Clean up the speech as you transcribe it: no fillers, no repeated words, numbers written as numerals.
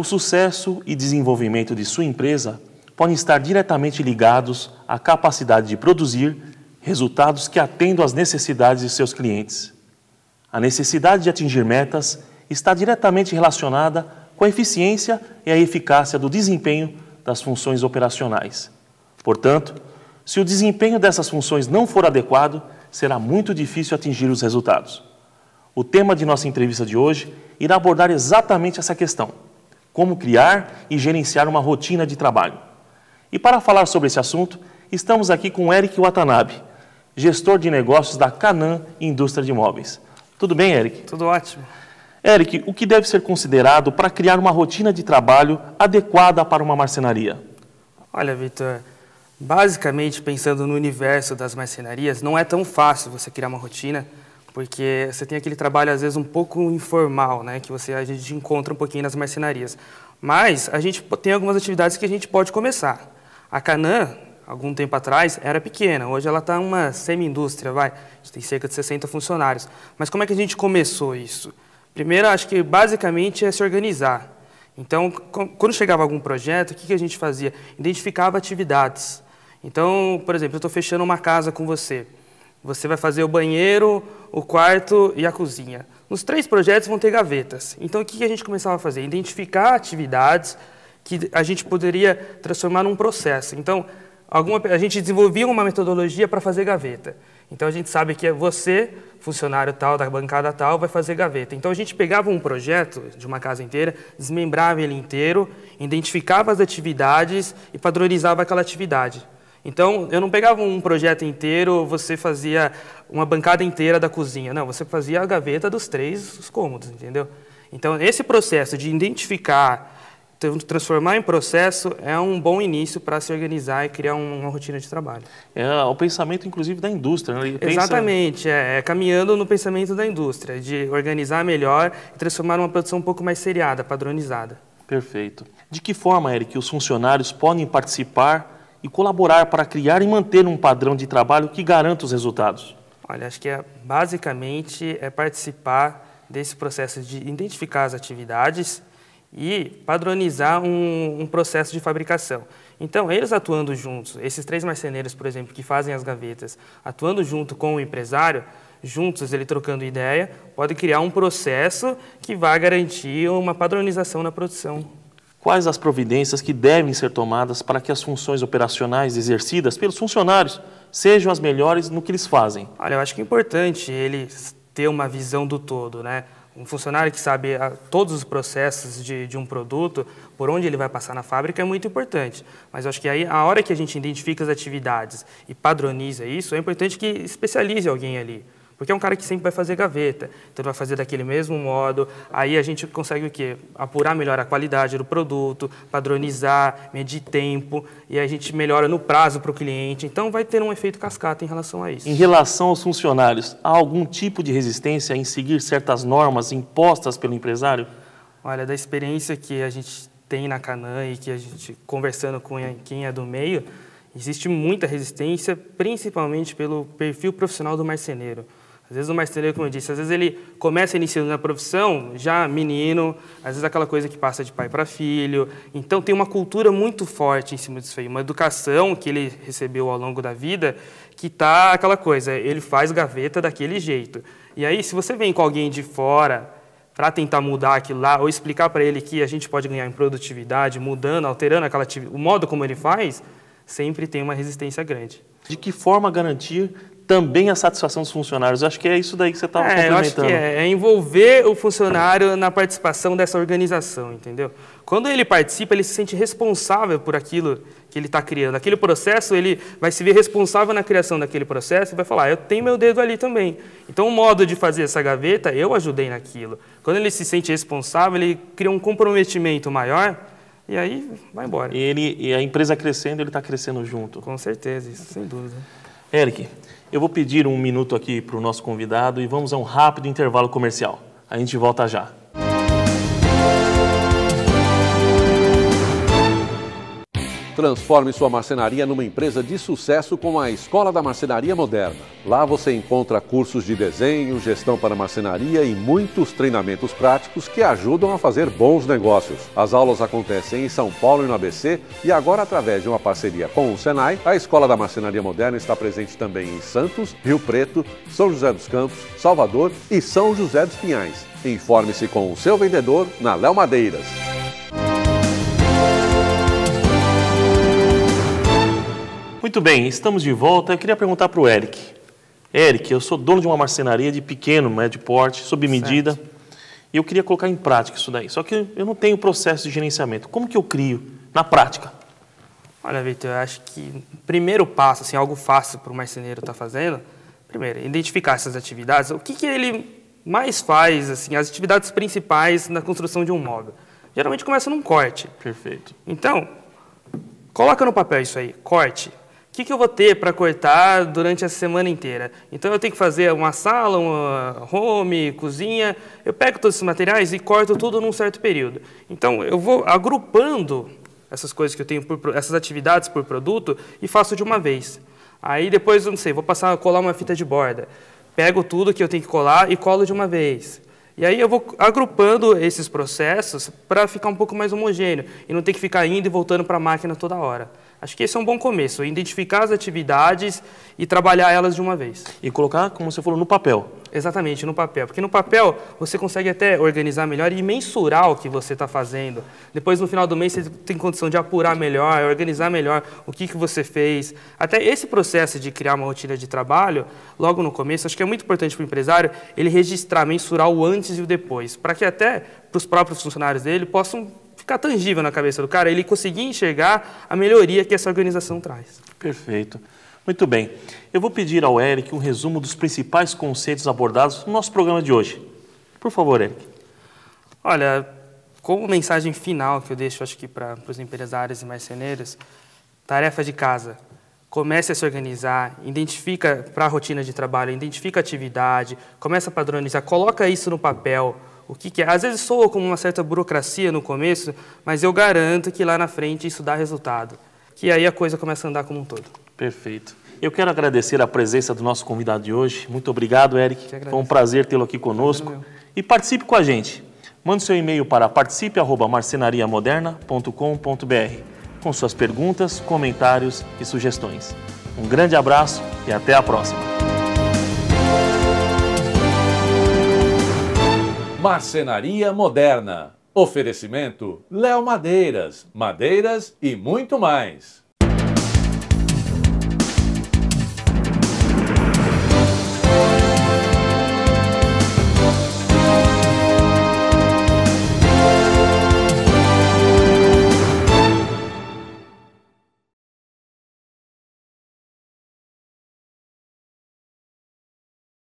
sucesso e desenvolvimento de sua empresa podem estar diretamente ligados à capacidade de produzir resultados que atendam às necessidades de seus clientes. A necessidade de atingir metas está diretamente relacionada com a eficiência e a eficácia do desempenho das funções operacionais. Portanto, se o desempenho dessas funções não for adequado, será muito difícil atingir os resultados. O tema de nossa entrevista de hoje irá abordar exatamente essa questão: como criar e gerenciar uma rotina de trabalho. E para falar sobre esse assunto, estamos aqui com Eric Watanabe, gestor de negócios da Canam Indústria de Móveis. Tudo bem, Eric? Tudo ótimo. Eric, o que deve ser considerado para criar uma rotina de trabalho adequada para uma marcenaria? Olha, Vitor, basicamente, pensando no universo das marcenarias, não é tão fácil você criar uma rotina, porque você tem aquele trabalho, às vezes, um pouco informal, né, que a gente encontra um pouquinho nas marcenarias. Mas a gente tem algumas atividades que a gente pode começar. A Canam, algum tempo atrás, era pequena. Hoje ela está uma semi-indústria, a gente tem cerca de 60 funcionários. Mas como é que a gente começou isso? Primeiro, acho que basicamente é se organizar. Então, quando chegava algum projeto, o que a gente fazia? Identificava atividades. Então, por exemplo, eu estou fechando uma casa com você. Você vai fazer o banheiro, o quarto e a cozinha. Nos 3 projetos vão ter gavetas. Então, o que a gente começava a fazer? Identificar atividades que a gente poderia transformar num processo. Então, a gente desenvolvia uma metodologia para fazer gaveta. Então, a gente sabe que é você, funcionário tal, da bancada tal, vai fazer gaveta. Então, a gente pegava um projeto de uma casa inteira, desmembrava ele inteiro, identificava as atividades e padronizava aquela atividade. Então, eu não pegava um projeto inteiro, você fazia uma bancada inteira da cozinha. Não, você fazia a gaveta dos 3 cômodos, entendeu? Então, esse processo de identificar, transformar em processo é um bom início para se organizar e criar uma rotina de trabalho. É o pensamento, inclusive, da indústria, né? Exatamente, caminhando no pensamento da indústria, de organizar melhor e transformar uma produção um pouco mais seriada, padronizada. Perfeito. De que forma, Eric, os funcionários podem participar e colaborar para criar e manter um padrão de trabalho que garanta os resultados? Olha, acho que basicamente é participar desse processo de identificar as atividades e padronizar um processo de fabricação. Então, eles atuando juntos, esses 3 marceneiros, por exemplo, que fazem as gavetas, atuando junto com o empresário, juntos, ele trocando ideia, pode criar um processo que vai garantir uma padronização na produção. Quais as providências que devem ser tomadas para que as funções operacionais exercidas pelos funcionários sejam as melhores no que eles fazem? Olha, eu acho que é importante eles ter uma visão do todo, né? Um funcionário que sabe todos os processos de um produto, por onde ele vai passar na fábrica, é muito importante. Mas eu acho que aí, a hora que a gente identifica as atividades e padroniza isso, é importante que especialize alguém ali. Porque é um cara que sempre vai fazer gaveta, então vai fazer daquele mesmo modo. Aí a gente consegue o quê? Apurar melhor a qualidade do produto, padronizar, medir tempo, e aí a gente melhora no prazo para o cliente. Então vai ter um efeito cascata em relação a isso. Em relação aos funcionários, há algum tipo de resistência em seguir certas normas impostas pelo empresário? Olha, da experiência que a gente tem na Canam e que a gente conversando com quem é do meio, existe muita resistência, principalmente pelo perfil profissional do marceneiro. Às vezes o marceneiro, como eu disse, às vezes ele começa iniciando na profissão, já menino, às vezes aquela coisa que passa de pai para filho. Então tem uma cultura muito forte em cima disso aí, uma educação que ele recebeu ao longo da vida, que está aquela coisa, ele faz gaveta daquele jeito. E aí, se você vem com alguém de fora para tentar mudar aquilo lá, ou explicar para ele que a gente pode ganhar em produtividade, mudando, alterando o modo como ele faz, sempre tem uma resistência grande. De que forma garantir também a satisfação dos funcionários? Eu acho que é isso daí que você estava complementando. Eu acho que é envolver o funcionário na participação dessa organização, entendeu? Quando ele participa, ele se sente responsável por aquilo que ele está criando. Aquele processo, ele vai se ver responsável na criação daquele processo e vai falar, eu tenho meu dedo ali também. Então, o modo de fazer essa gaveta, eu ajudei naquilo. Quando ele se sente responsável, ele cria um comprometimento maior e aí vai embora. E a empresa crescendo, ele está crescendo junto. Com certeza, isso sem dúvida. Eric, eu vou pedir um minuto aqui para o nosso convidado e vamos a um rápido intervalo comercial. A gente volta já. Transforme sua marcenaria numa empresa de sucesso com a Escola da Marcenaria Moderna. Lá você encontra cursos de desenho, gestão para marcenaria e muitos treinamentos práticos que ajudam a fazer bons negócios. As aulas acontecem em São Paulo e no ABC e agora, através de uma parceria com o Senai, a Escola da Marcenaria Moderna está presente também em Santos, Rio Preto, São José dos Campos, Salvador e São José dos Pinhais. Informe-se com o seu vendedor na Léo Madeiras. Muito bem, estamos de volta. Eu queria perguntar para o Eric. Eric, eu sou dono de uma marcenaria de pequeno, médio porte, sob medida, certo. E eu queria colocar em prática isso daí. Só que eu não tenho processo de gerenciamento. Como que eu crio na prática? Olha, Vitor, eu acho que o primeiro passo, assim, algo fácil para o marceneiro estar fazendo, primeiro, identificar essas atividades. O que ele mais faz, assim, as atividades principais na construção de um móvel? Geralmente começa num corte. Perfeito. Então, coloca no papel isso aí, corte. O que eu vou ter para cortar durante a semana inteira? Então, eu tenho que fazer uma sala, uma home, cozinha. Eu pego todos esses materiais e corto tudo num certo período. Então, eu vou agrupando essas coisas que eu tenho, essas atividades por produto e faço de uma vez. Aí, depois, eu não sei, vou passar a colar uma fita de borda. Pego tudo que eu tenho que colar e colo de uma vez. E aí, eu vou agrupando esses processos para ficar um pouco mais homogêneo e não ter que ficar indo e voltando para a máquina toda hora. Acho que esse é um bom começo, identificar as atividades e trabalhar elas de uma vez. E colocar, como você falou, no papel. Exatamente, no papel. Porque no papel você consegue até organizar melhor e mensurar o que você está fazendo. Depois, no final do mês, você tem condição de apurar melhor, organizar melhor o que você fez. Até esse processo de criar uma rotina de trabalho, logo no começo, acho que é muito importante para o empresário ele registrar, mensurar o antes e o depois, para que até para os próprios funcionários dele possam ficar tangível na cabeça do cara, ele conseguir enxergar a melhoria que essa organização traz. Perfeito. Muito bem. Eu vou pedir ao Eric um resumo dos principais conceitos abordados no nosso programa de hoje. Por favor, Eric. Olha, como mensagem final que eu deixo, acho que para os empresários e marceneiros, tarefa de casa. Comece a se organizar, identifica para a rotina de trabalho, identifica a atividade, começa a padronizar, coloca isso no papel. O que é? Às vezes soa como uma certa burocracia no começo, mas eu garanto que lá na frente isso dá resultado. Que aí a coisa começa a andar como um todo. Perfeito. Eu quero agradecer a presença do nosso convidado de hoje. Muito obrigado, Eric. Foi um prazer tê-lo aqui conosco. E participe com a gente. Mande seu e-mail para participe@marcenariamoderna.com.br com suas perguntas, comentários e sugestões. Um grande abraço e até a próxima. Marcenaria Moderna. Oferecimento Léo Madeiras. Madeiras e muito mais.